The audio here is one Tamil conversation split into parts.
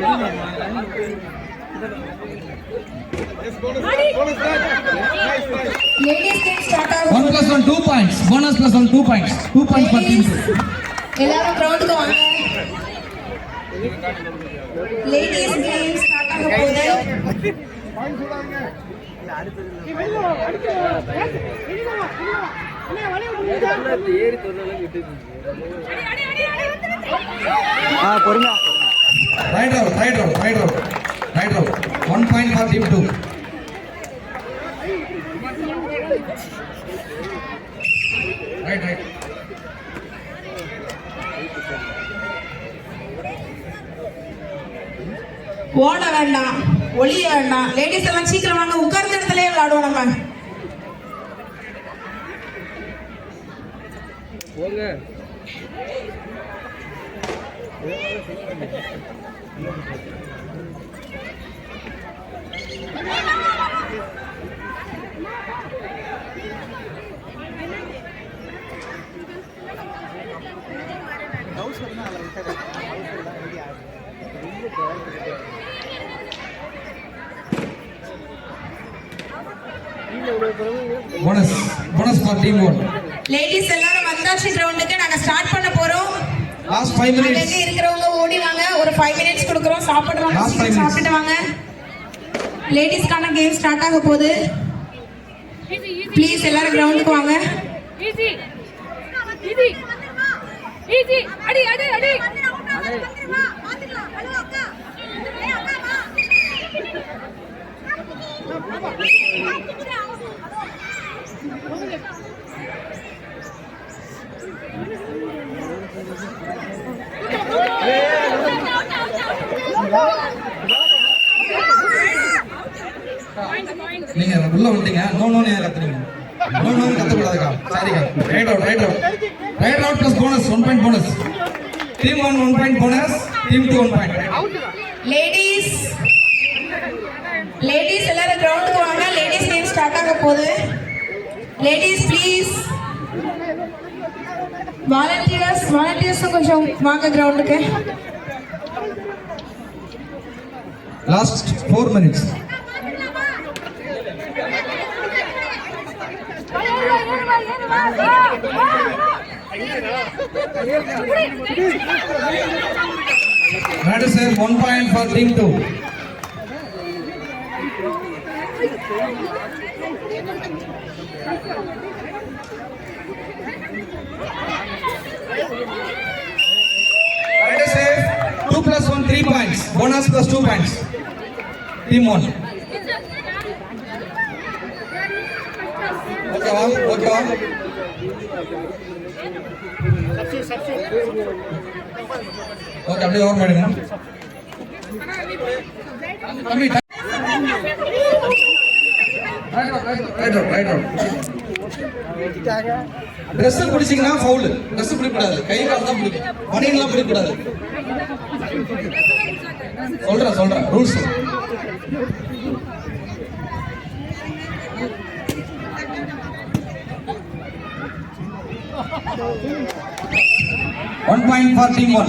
1 plus 1 2 points. Bonus plus 1 2 points. 2 points for team 2. எல்லாரும் கிரவுண்டுக்கு வாங்க. லேடிஸ் கேம் ஸ்டார்ட் ஆக போகுது. பொறுமையா. Right out. 1 point for team 2. Right. ஓட வேண்டாம், ஒளிய வேண்டாம். லேடிஸ் எல்லாம் சீக்கிரம் வாங்க, உட்கார்ந்த இடத்துல விளையாடுவோம் நம்ம. போங்க. Bonus for team 1. லேடிஸ் எல்லாரும் வந்தாச்சு கிரவுண்டுக்கு. நாங்க ஸ்டார்ட் பண்ண போறோம். Last 5 minutes. அங்க இருக்கிறவங்க ஓடி வாங்க. ஒரு 5 minutes கொடுக்குறோம். சாப்பிடுறவங்க சாப்பிட்டு வாங்க. லேடிஸ்கான கேம் ஸ்டார்ட் ஆக போகுது. ப்ளீஸ் எல்லாரும் கிரவுண்டுக்கு வாங்க. ஈஸி அடி நீங்க உள்ள வந்துட்டீங்க. நோ கத்துறீங்க. நோ கத்தக்கூடாதுக்கா. சாரிக்கா. Right out plus bonus 1 point bonus. Team 1 1 point bonus. Team 2 1 point. Ladies எல்லாரும் கிரவுண்டுக்கு வாங்க. லேடிஸ் கேம் ஸ்டார்ட் ஆக போகுது. Ladies please. வாலண்டியர்ஸ் கொஞ்சம் வாங்க கிரவுண்டுக்கு. Last 4 minutes. That is 1 point for team 2. That is 2 plus 1 3 points. Bonus plus 2 points. Team 1. Okay, wow. Okay, அப்படியே ஓவர் பண்ணுங்க. தம்பி ரைட். Dress பிடிச்சீங்கன்னா ஃபவுல். Dress பிடிக்கூடாது. கை கால் தான் பிடிக்கும். மணியெல்லாம் பிடிக்கூடாது. சொல்றேன் rules. One point for team 1.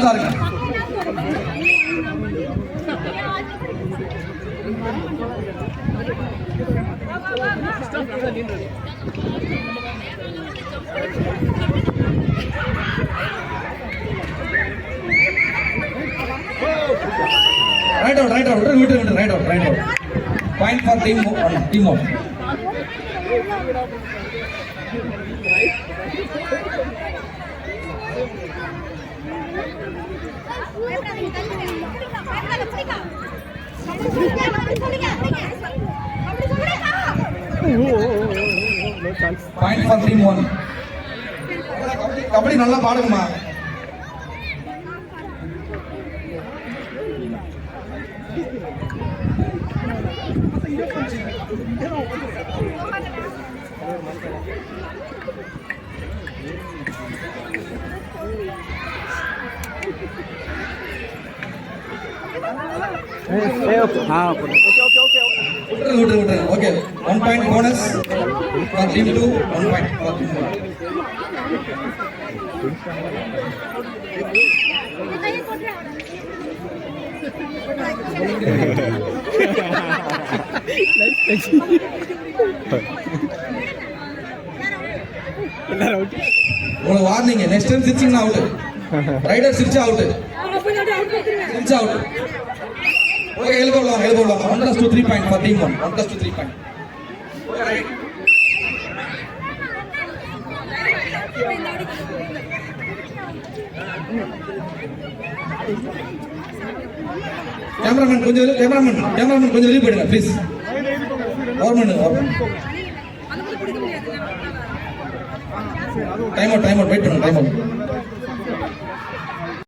பாருங்க. Right out. Right out. Point for team 1. Point for team 1. Kabaddi நல்லா பாடுங்கம்மா. விட்டுருங்க. Okay 1 point bonus for team 2, 1 point for team 1. உங்களுக்கு வார்னிங், நெக்ஸ்ட் டைம் சிரிச்சிங்கன்னா அவுட். ரைடர் சிரிச்சா அவுட். சிரிச்சா அவுட். ஓகே, எழுப விடலாம். 1+2 3 point for team 1. 1+2 3 point. Okay, right. Cameraman கொஞ்சம் வெளியே போயிடுங்க ப்ளீஸ். டைம் அவுட் வெயிட் பண்ணுங்க. Time out.